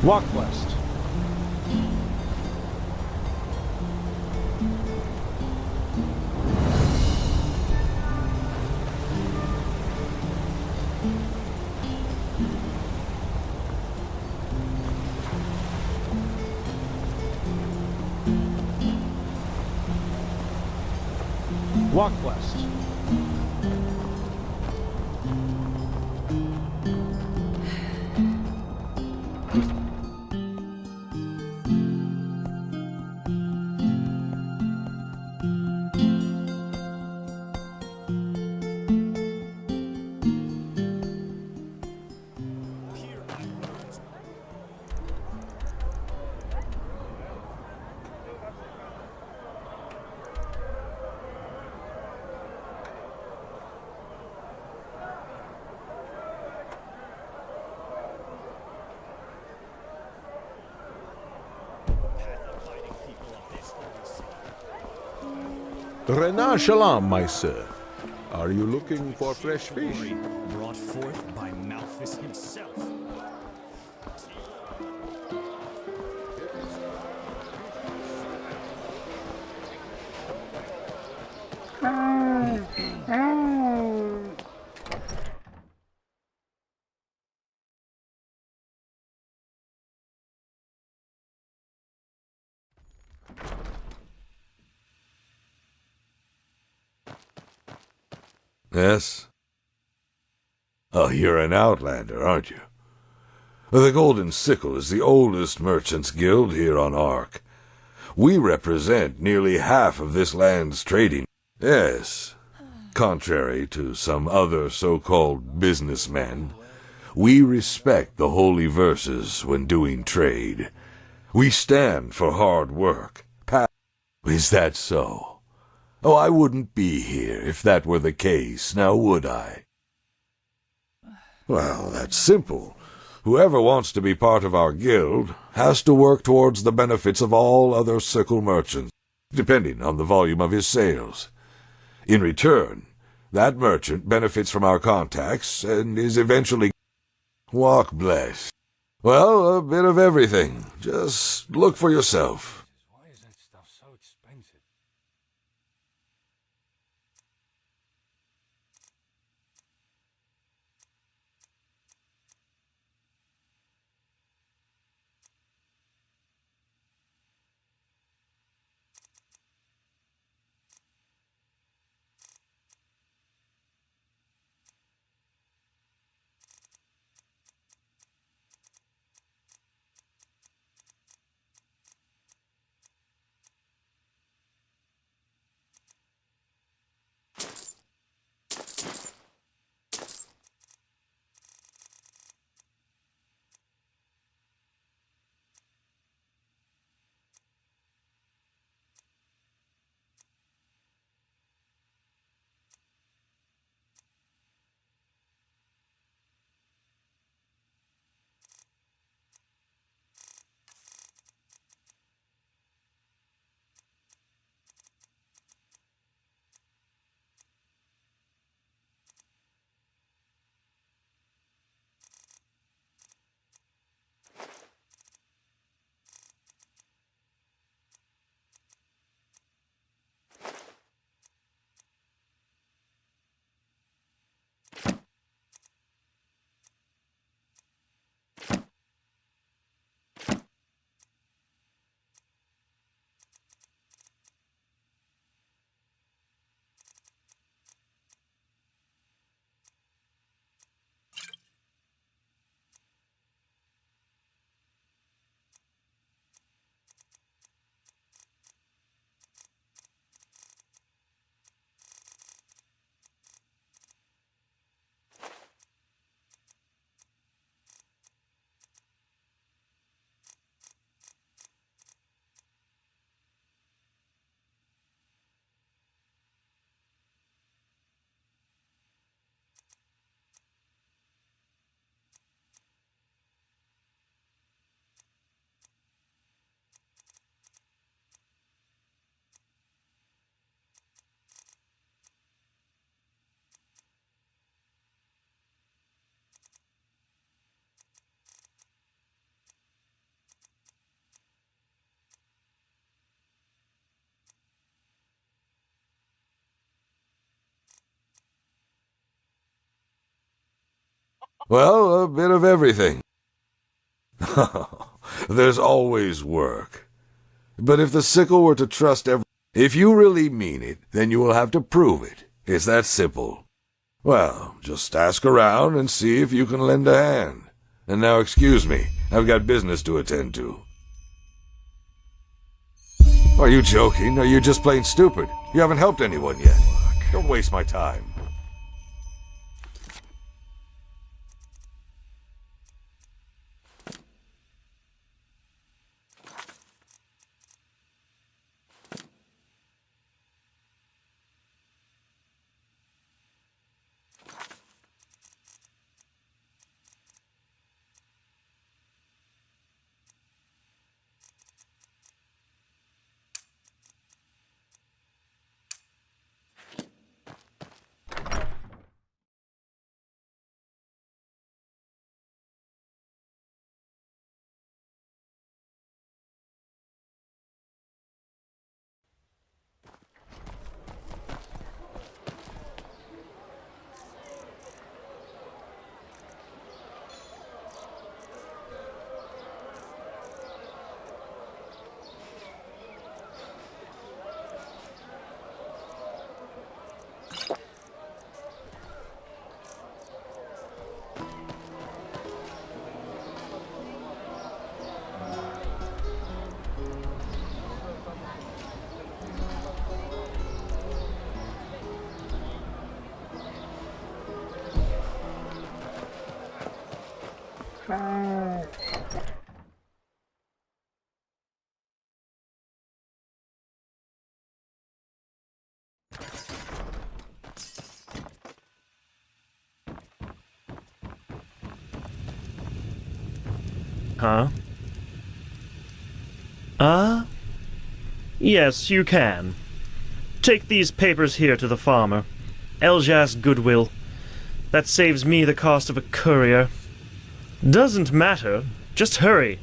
Walk west. Walk west. Renard Shalom, my sir. Are you looking for fresh fish? Brought forth by Malthus himself. Yes? Oh, you're an outlander, aren't you? The Golden Sickle is the oldest merchants' guild here on Ark. We represent nearly half of this land's trading. Yes, contrary to some other so-called businessmen, we respect the holy verses when doing trade. We stand for hard work. Is that so? Oh, I wouldn't be here if that were the case, now would I? Well, that's simple. Whoever wants to be part of our guild has to work towards the benefits of all other Sickle merchants, depending on the volume of his sales. In return, that merchant benefits from our contacts and is eventually... Walk blessed. Well, a bit of everything. Just look for yourself. Why is that stuff so expensive? Well, a bit of everything. There's always work. But if the Sickle were to trust if you really mean it, then you will have to prove it. It's that simple. Well, just ask around and see if you can lend a hand. And now excuse me, I've got business to attend to. Are you joking? Are you just plain stupid? You haven't helped anyone yet. Don't waste my time. Huh? Yes, you can. Take these papers here to the farmer. Eljas Goodwill. That saves me the cost of a courier. Doesn't matter. Just hurry.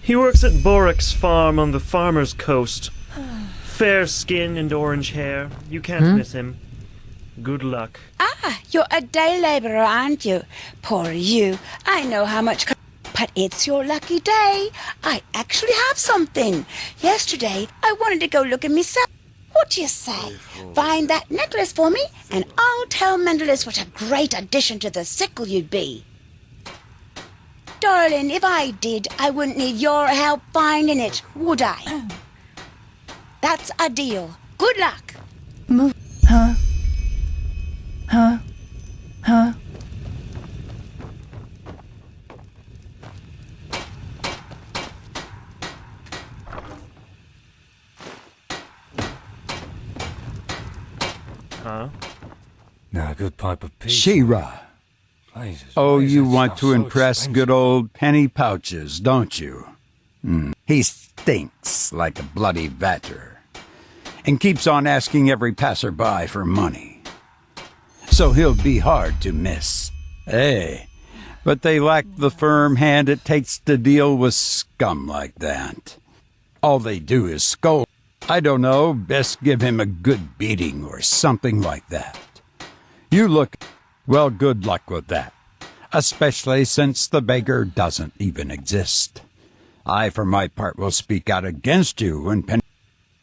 He works at Borik's farm on the farmer's coast. Fair skin and orange hair. You can't miss him. Good luck. Ah, you're a day laborer, aren't you? Poor you. I know how much... But it's your lucky day. I actually have something. Yesterday, I wanted to go look at myself. What do you say? Find that necklace for me, and I'll tell Mendelis what a great addition to the sickle you'd be. Darling, if I did, I wouldn't need your help finding it, would I? That's a deal. Good luck. Huh? Huh? Now, a good pipe of peace. Shira. Blazes, Oh, why is you that want stuff to so impress expensive? good old Penny Pouches, don't you? He stinks like a bloody vater and keeps on asking every passerby for money. So he'll be hard to miss. Hey, but they lack the firm hand it takes to deal with scum like that. All they do is scold. I don't know, best give him a good beating or something like that. You look... Well, good luck with that. Especially since the beggar doesn't even exist. I, for my part, will speak out against you when Penny...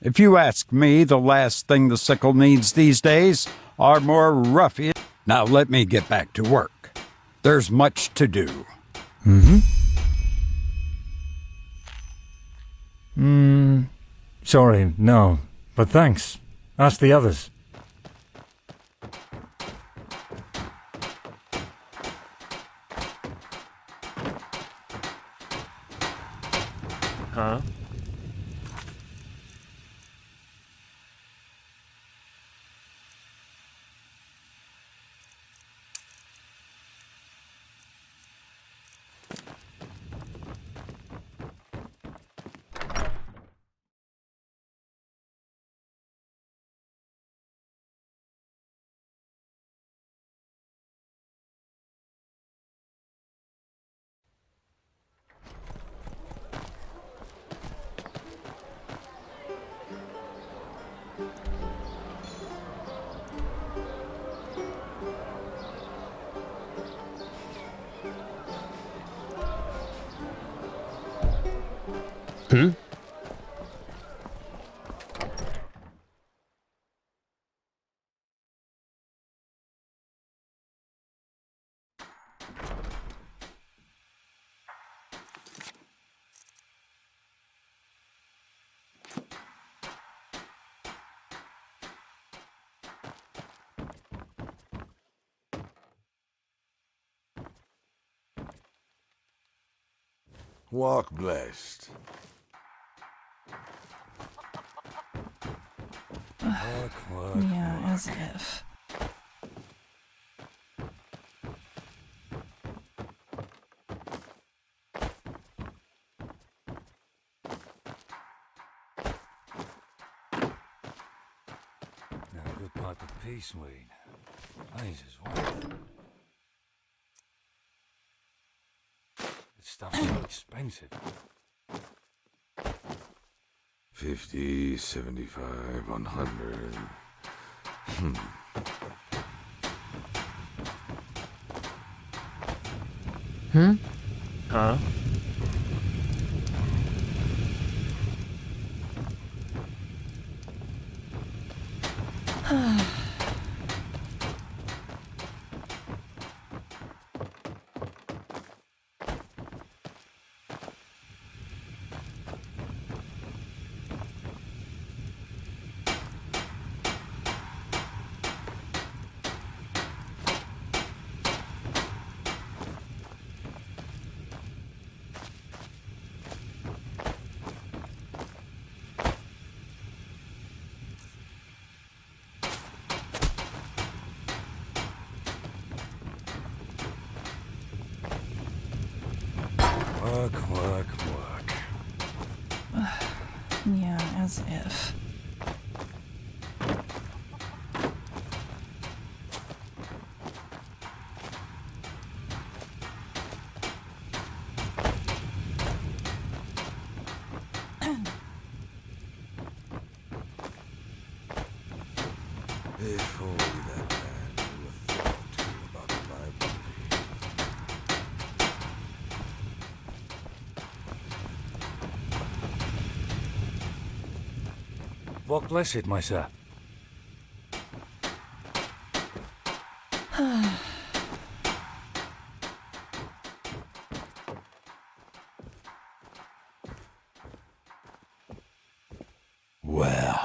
If you ask me, the last thing the sickle needs these days are more ruffians. Now let me get back to work. There's much to do. Sorry, no. But thanks. Ask the others. Huh? Walk blessed. Work. Yeah, as if. Now, a good pipe of peace weed. Blazes, what? This stuff's so expensive. 50, 75, 100. Huh? Work, work, work. Yeah, as if. If only that man knew a thing or two about the library. What bless it, my sir? Well.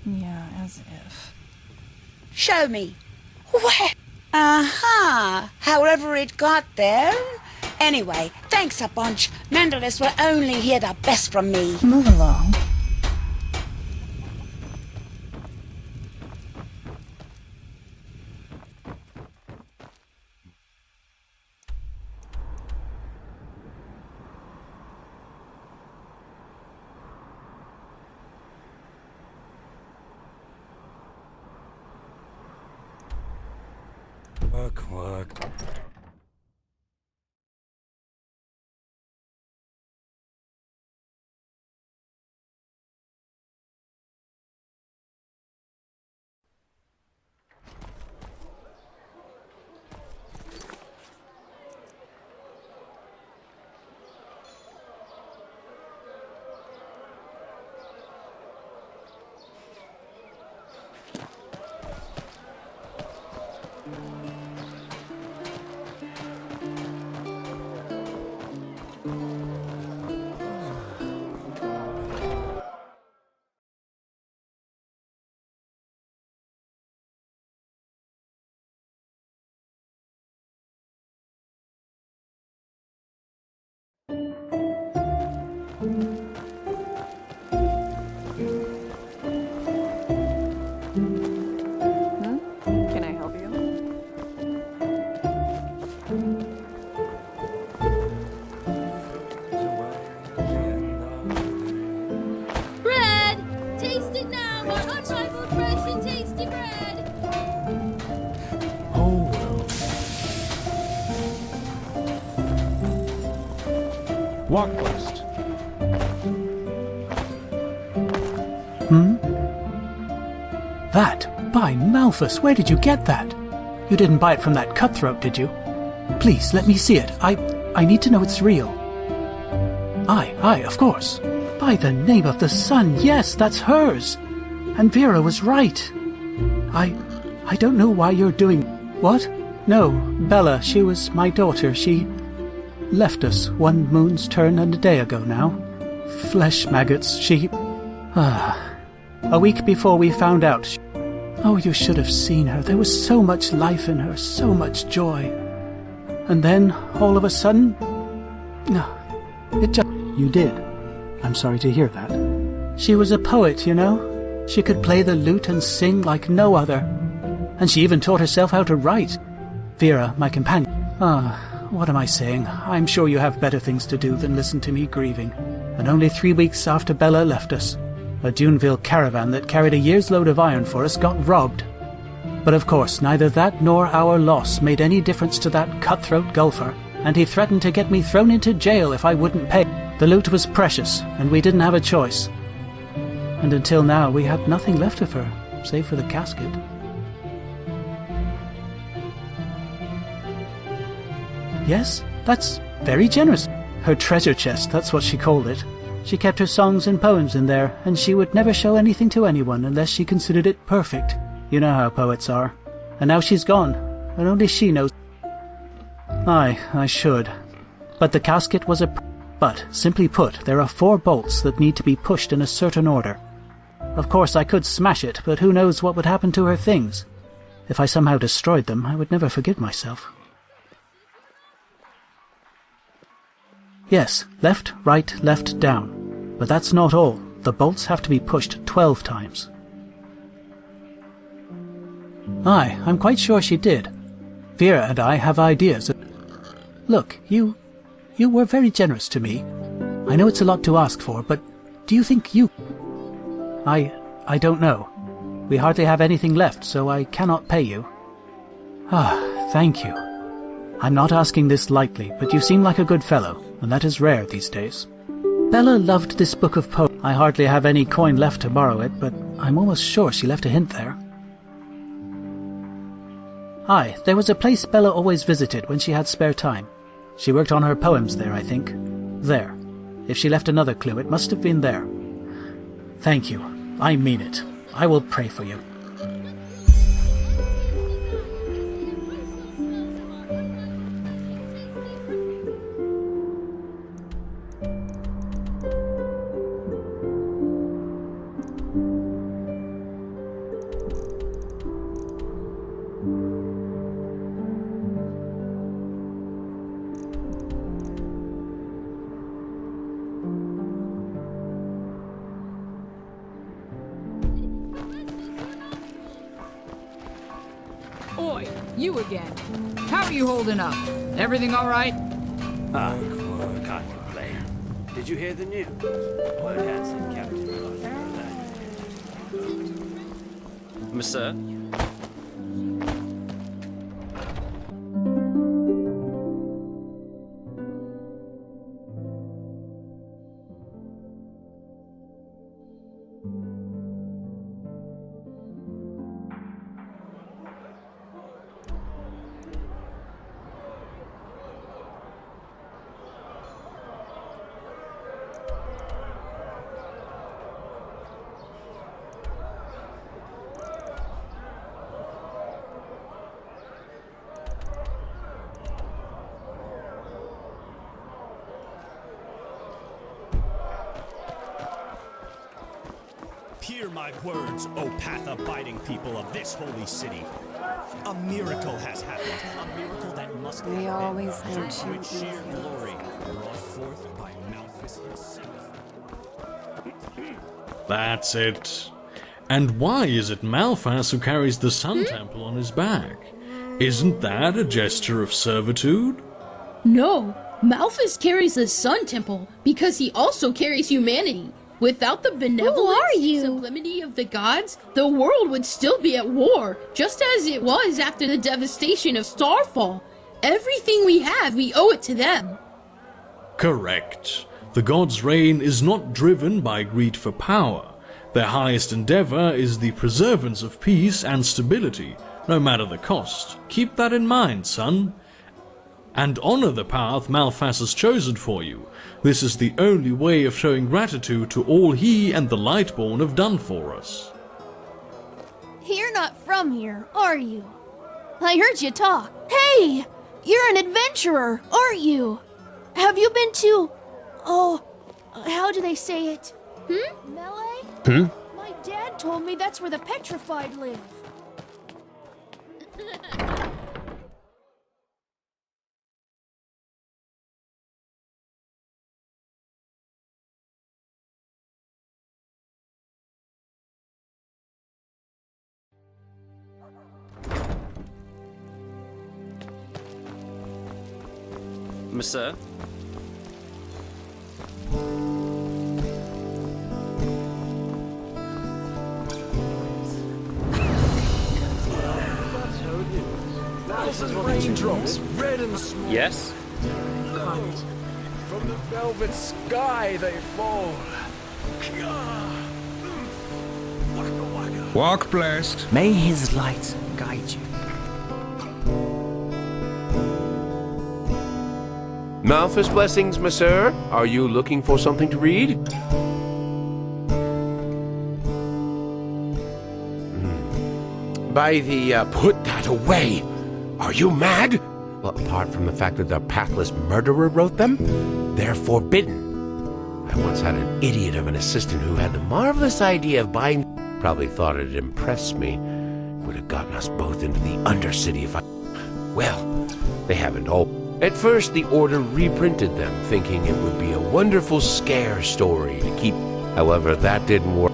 Yeah, as if. Show me. Where? Aha! However it got there. Anyway, thanks a bunch. Mendelis will only hear the best from me. Move along. Work, work. Can I help you? Bread! Taste it now, my unrivaled fresh and tasty bread! Oh well. Walk west. That? By Malthus, where did you get that? You didn't buy it from that cutthroat, did you? Please, let me see it. I need to know it's real. Aye, of course. By the name of the sun, yes, that's hers. And Vera was right. I don't know why you're doing... What? No, Bella, she was my daughter. She left us one moon's turn and a day ago now. Flesh maggots, she... A week before we found out... Oh, you should have seen her. There was so much life in her, so much joy. And then, all of a sudden... It just... You did. I'm sorry to hear that. She was a poet, you know. She could play the lute and sing like no other. And she even taught herself how to write. Vera, my companion... what am I saying? I'm sure you have better things to do than listen to me grieving. And only 3 weeks after Bella left us, a Duneville caravan that carried a year's load of iron for us got robbed. But of course, neither that nor our loss made any difference to that cutthroat golfer, and he threatened to get me thrown into jail if I wouldn't pay. The loot was precious, and we didn't have a choice. And until now, we had nothing left of her, save for the casket. Yes, that's very generous. Her treasure chest, that's what she called it. She kept her songs and poems in there, and she would never show anything to anyone unless she considered it perfect. You know how poets are. And now she's gone, and only she knows. Aye, I should. But the casket was a... But, simply put, there are 4 bolts that need to be pushed in a certain order. Of course, I could smash it, but who knows what would happen to her things. If I somehow destroyed them, I would never forgive myself. Yes, left, right, left, down. But that's not all. The bolts have to be pushed 12 times. Aye, I'm quite sure she did. Vera and I have ideas. Look, you were very generous to me. I know it's a lot to ask for, but do you think you... I don't know. We hardly have anything left, so I cannot pay you. Ah, thank you. I'm not asking this lightly, but you seem like a good fellow, and that is rare these days. Bella loved this book of poems. I hardly have any coin left to borrow it, but I'm almost sure she left a hint there. Aye, there was a place Bella always visited when she had spare time. She worked on her poems there, I think. There. If she left another clue, it must have been there. Thank you. I mean it. I will pray for you. Oi, you again. How are you holding up? Everything all right? Can't complain. Did you hear the news? Word has it, Captain Arthur. Monsieur? Hear my words, O path-abiding people of this holy city. A miracle has happened. A miracle that must They have always been do shoot with sheer these glory brought forth by Malthus himself. That's it. And why is it Malphas who carries the Sun Temple on his back? Isn't that a gesture of servitude? No, Malthus carries the Sun Temple because he also carries humanity. Without the benevolence and sublimity of the gods, the world would still be at war, just as it was after the devastation of Starfall. Everything we have, we owe it to them. Correct. The gods' reign is not driven by greed for power. Their highest endeavor is the preservance of peace and stability, no matter the cost. Keep that in mind, son. And honor the path Malphas has chosen for you. This is the only way of showing gratitude to all he and the Lightborn have done for us. You're not from here, are you? I heard you talk. Hey! You're an adventurer, aren't you? Have you been to... Oh, how do they say it? Melee? My dad told me that's where the petrified live. Monsieur? Raindrops, red and small. Yes? From the velvet sky they fall. Walk blessed. May his light guide you. Malphas blessings, monsieur. Are you looking for something to read? By the, put that away. Are you mad? Well, apart from the fact that the pathless murderer wrote them, they're forbidden. I once had an idiot of an assistant who had the marvelous idea of buying... Probably thought it'd impress me. Would have gotten us both into the Undercity if I... Well, they haven't all... At first, the Order reprinted them, thinking it would be a wonderful scare story to keep... However, that didn't work.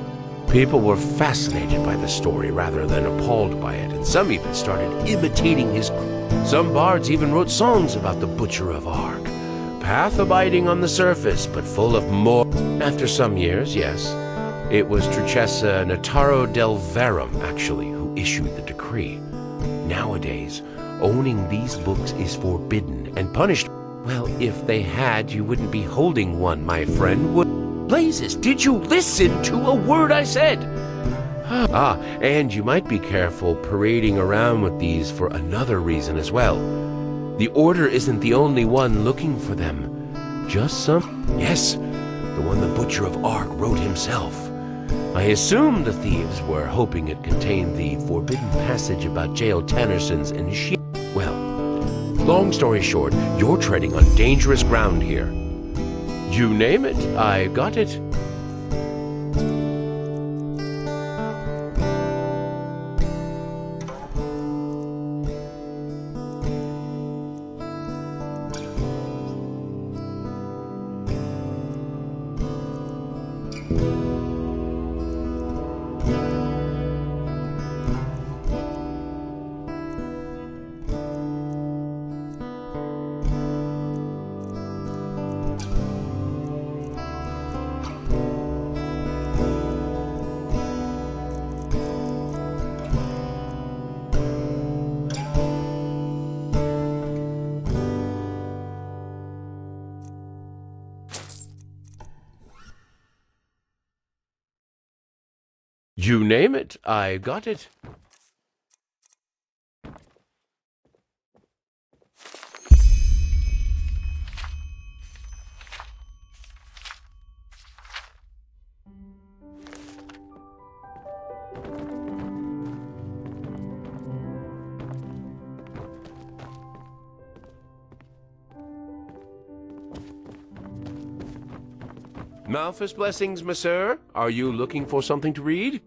People were fascinated by the story rather than appalled by it, and some even started imitating his... Some bards even wrote songs about the Butcher of Ark. Path-abiding on the surface, but full of more... After some years, yes. It was Truchessa Nataro del Verum, actually, who issued the decree. Nowadays, owning these books is forbidden and punished. Well, if they had, you wouldn't be holding one, my friend, would... Blazes, did you listen to a word I said? And you might be careful parading around with these for another reason as well. The Order isn't the only one looking for them. Just some... Yes, the one the Butcher of Ark wrote himself. I assume the thieves were hoping it contained the forbidden passage about Jael Tannerson's initiation. Well, long story short, you're treading on dangerous ground here. You name it, I got it. You name it, I got it. Malphus blessings, monsieur. Are you looking for something to read?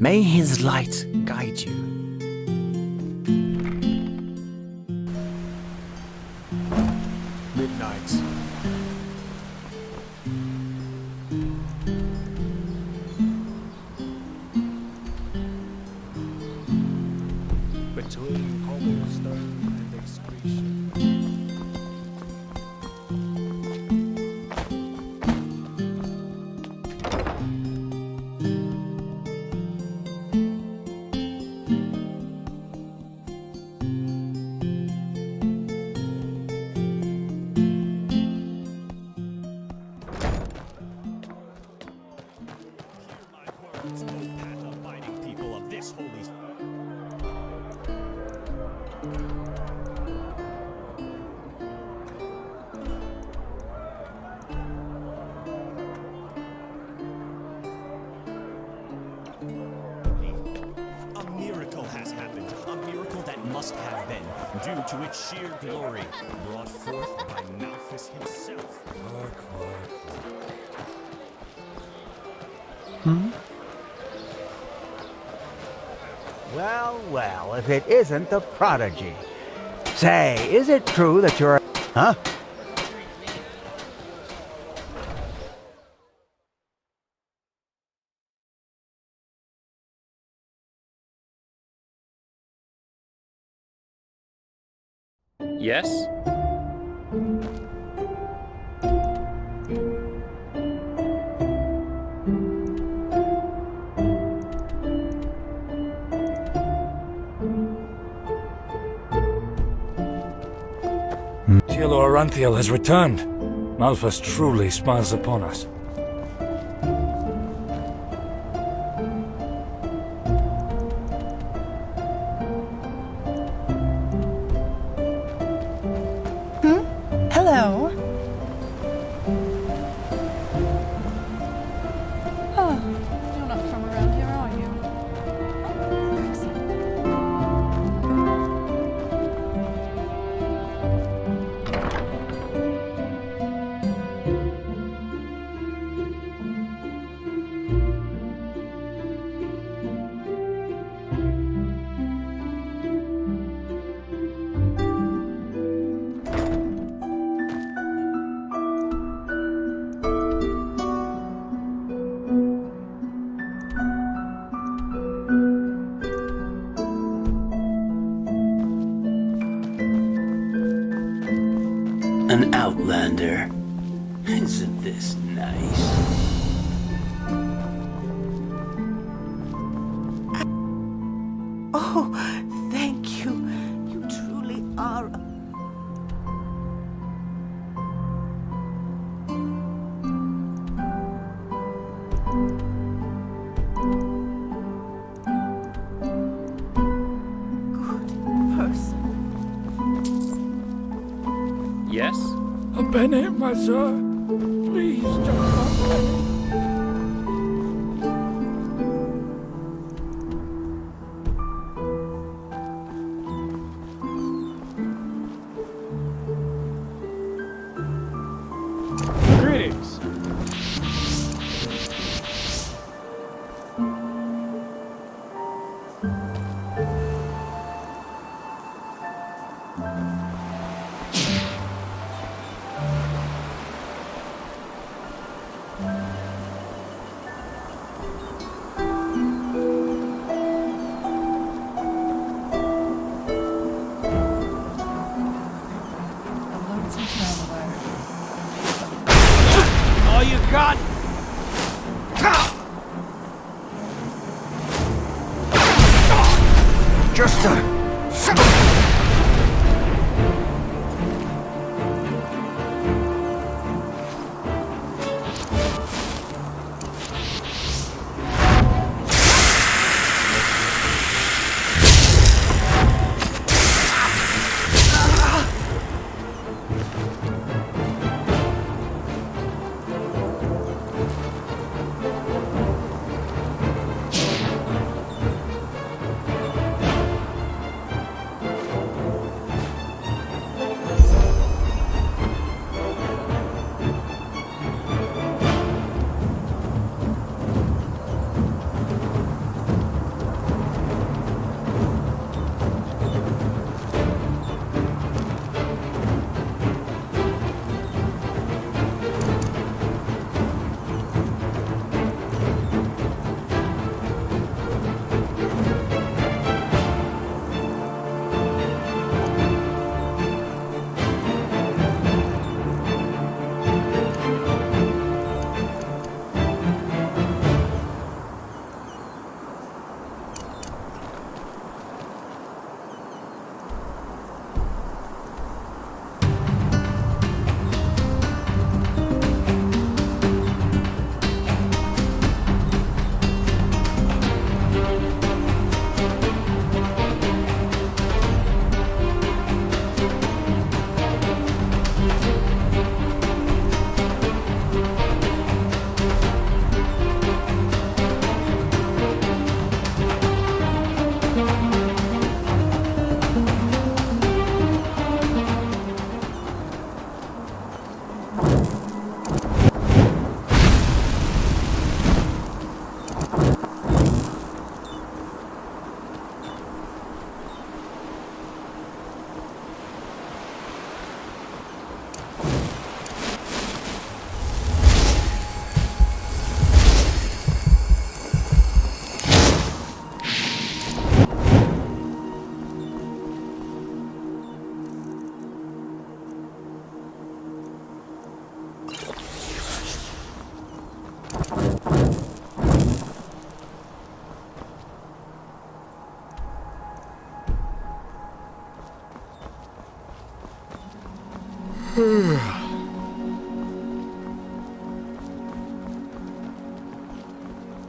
May his light guide you. Midnight. Between cobblestone and excretion. Words, O path-abiding people of this holy A miracle has happened, a miracle that must have been, due to its sheer glory, brought forth by Malthus himself. Well, well, if it isn't the prodigy. Say, is it true that you're... Huh? Yes? Teilo Aranthiel has returned. Malphas truly smiles upon us. Hello. Oh, you're not from around here, are you? An outlander. Isn't this nice? Oh, thank you. You truly are. Yes? Bene, my sir. Please don't come. Greetings. All you got? Just a...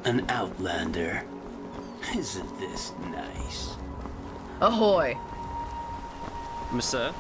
An outlander. Isn't this nice? Ahoy! Monsieur?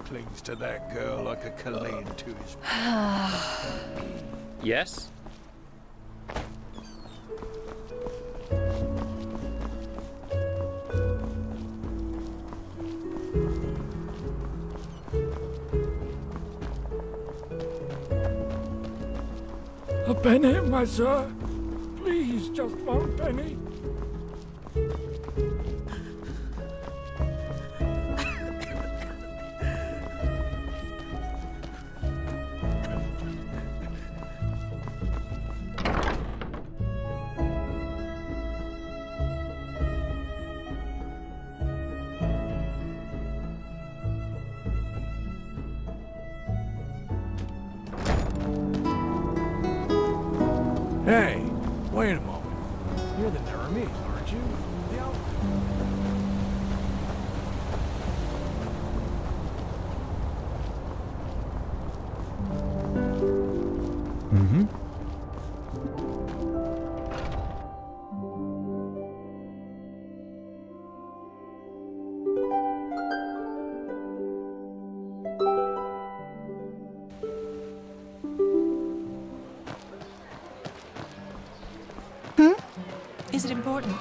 Clings to that girl like a Chilean to his... Yes? A penny, my sir. Please, just one penny. Hey, wait a moment. You're the Neremese, aren't you? Mm-hmm. Is it important?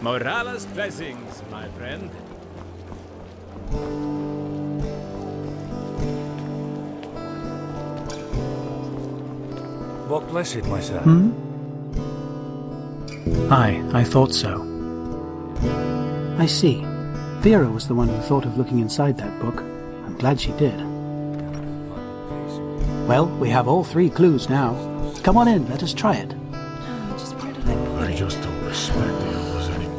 Morales blessings, my friend. What blessed, my sir? Aye, I thought so. I see. Vera was the one who thought of looking inside that book. I'm glad she did. Well, we have all 3 clues now. Come on in, let us try it. Oh, just where did I put I it? just don't respect the others anymore.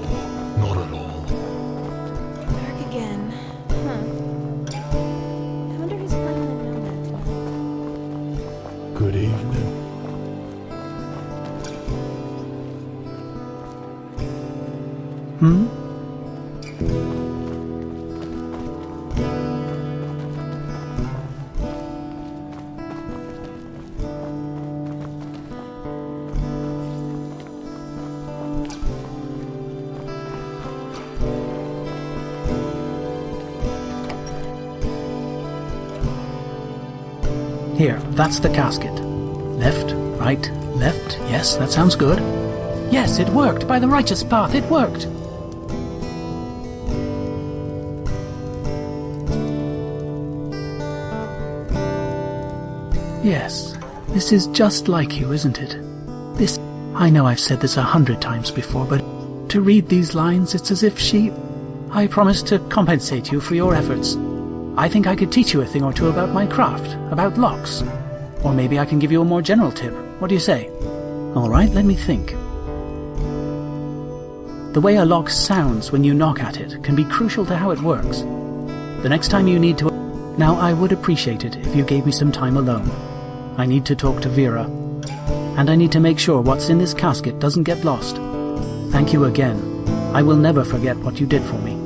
Not at all. Dark again. Huh. I wonder who's planning to know that tonight. Good evening. Hmm? Here, that's the casket. Left, right, left. Yes, that sounds good. Yes, it worked. By the righteous path, it worked. Yes, this is just like you, isn't it? This... I know I've said this 100 times before, but to read these lines, it's as if she... I promised to compensate you for your efforts. I think I could teach you a thing or two about my craft, about locks. Or maybe I can give you a more general tip. What do you say? All right, let me think. The way a lock sounds when you knock at it can be crucial to how it works. The next time you need to... Now, I would appreciate it if you gave me some time alone. I need to talk to Vera. And I need to make sure what's in this casket doesn't get lost. Thank you again. I will never forget what you did for me.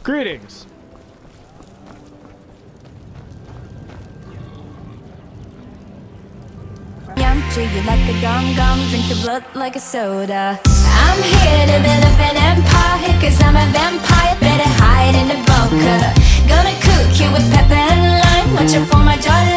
Greetings. Yum, treat you like a gum, drink your blood like a soda. I'm here to build up an empire, cause I'm a vampire, better hide in the bunker. Gonna cook you with pepper and lime, watch it for my jolly.